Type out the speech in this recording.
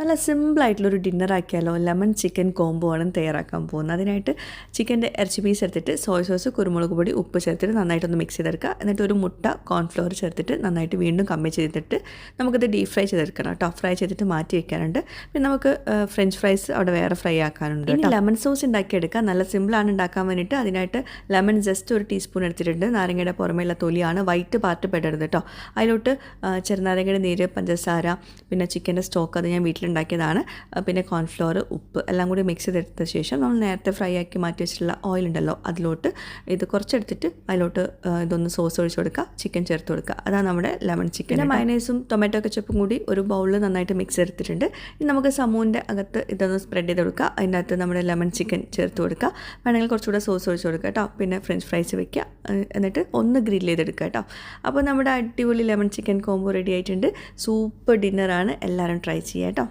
നല്ല സിമ്പിളായിട്ടുള്ളൊരു ഡിന്നറാക്കിയാലോ. Lemon chicken combo ആണ് തയ്യാറാക്കാൻ പോകുന്നത്. അതിനായിട്ട് ചിക്കൻ്റെ ഇറച്ചി പീസ് എടുത്തിട്ട് സോയ സോസ്, കുരുമുളക് പൊടി, ഉപ്പ് ചേർത്തിട്ട് നന്നായിട്ടൊന്ന് മിക്സ് ചെയ്തെടുക്കുക. എന്നിട്ട് ഒരു മുട്ട കോൺഫ്ലവർ ചേർത്തിട്ട് നന്നായിട്ട് വീണ്ടും കമ്മി ചെയ്തിട്ട് നമുക്കത് ഡീപ് ഫ്രൈ ചെയ്തെടുക്കണം കേട്ടോ. ഫ്രൈ ചെയ്തിട്ട് മാറ്റി വെക്കാനുണ്ട്. പിന്നെ നമുക്ക് ഫ്രഞ്ച് ഫ്രൈസ് അവിടെ വേറെ ഫ്രൈ ആക്കാനുണ്ട്. ഇനി ലെമൺ സോസ് ഉണ്ടാക്കിയെടുക്കുക. നല്ല സിമ്പിളാണ് ഉണ്ടാക്കാൻ വേണ്ടിയിട്ട്. അതിനായിട്ട് ലെമൺ ജസ്റ്റ് ഒരു ടീസ്പൂൺ എടുത്തിട്ടുണ്ട്. നാരങ്ങയുടെ പുറമേയുള്ള തൊലിയാണ്, വൈറ്റ് പാർട്ട് പെടരുത് കേട്ടോ. അതിലോട്ട് ചെറുനാരങ്ങയുടെ നീര്, പഞ്ചസാര, പിന്നെ ചിക്കൻ്റെ സ്റ്റോക്ക്, അത് ഞാൻ വീട്ടിലുണ്ടാക്കിയതാണ്. പിന്നെ കോൺഫ്ലോർ, ഉപ്പ് എല്ലാം കൂടി മിക്സ് ചെയ്തെടുത്ത ശേഷം നമ്മൾ നേരത്തെ ഫ്രൈ ആക്കി മാറ്റി വെച്ചിട്ടുള്ള ഓയിൽ ഉണ്ടല്ലോ, അതിലോട്ട് ഇത് കുറച്ചെടുത്തിട്ട് അതിലോട്ട് ഇതൊന്ന് സോസ് ഒഴിച്ച് കൊടുക്കുക, ചിക്കൻ ചേർത്ത് കൊടുക്കുക. അതാണ് നമ്മുടെ ലെമൺ ചിക്കൻ. പിന്നെ മയനൈസും ടൊമാറ്റോ കെച്ചപ്പും കൂടി ഒരു ബൗളിൽ നന്നായിട്ട് മിക്സ് എടുത്തിട്ടുണ്ട്. ഇനി നമുക്ക് സമൂൻ്റെ അകത്ത് ഇതൊന്ന് സ്പ്രെഡ് ചെയ്ത് കൊടുക്കുക. അതിൻ്റെ അകത്ത് നമ്മുടെ ലെമൺ ചിക്കൻ ചേർത്ത് കൊടുക്കുക. വേണമെങ്കിൽ കുറച്ചുകൂടെ സോസ് ഒഴിച്ച് കൊടുക്കുക കേട്ടോ. പിന്നെ ഫ്രഞ്ച് ഫ്രൈസ് വെക്കുക, എന്നിട്ട് ഒന്ന് ഗ്രിൽ ചെയ്തെടുക്കുക കേട്ടോ. അപ്പോൾ നമ്മുടെ അടിപൊളി ലെമൺ ചിക്കൻ കോംബോ റെഡി ആയിട്ടുണ്ട്. സൂപ്പർ ഡിന്നറാണ്. എല്ലാവരും ട്രൈ ചെയ്യാം കേട്ടോ.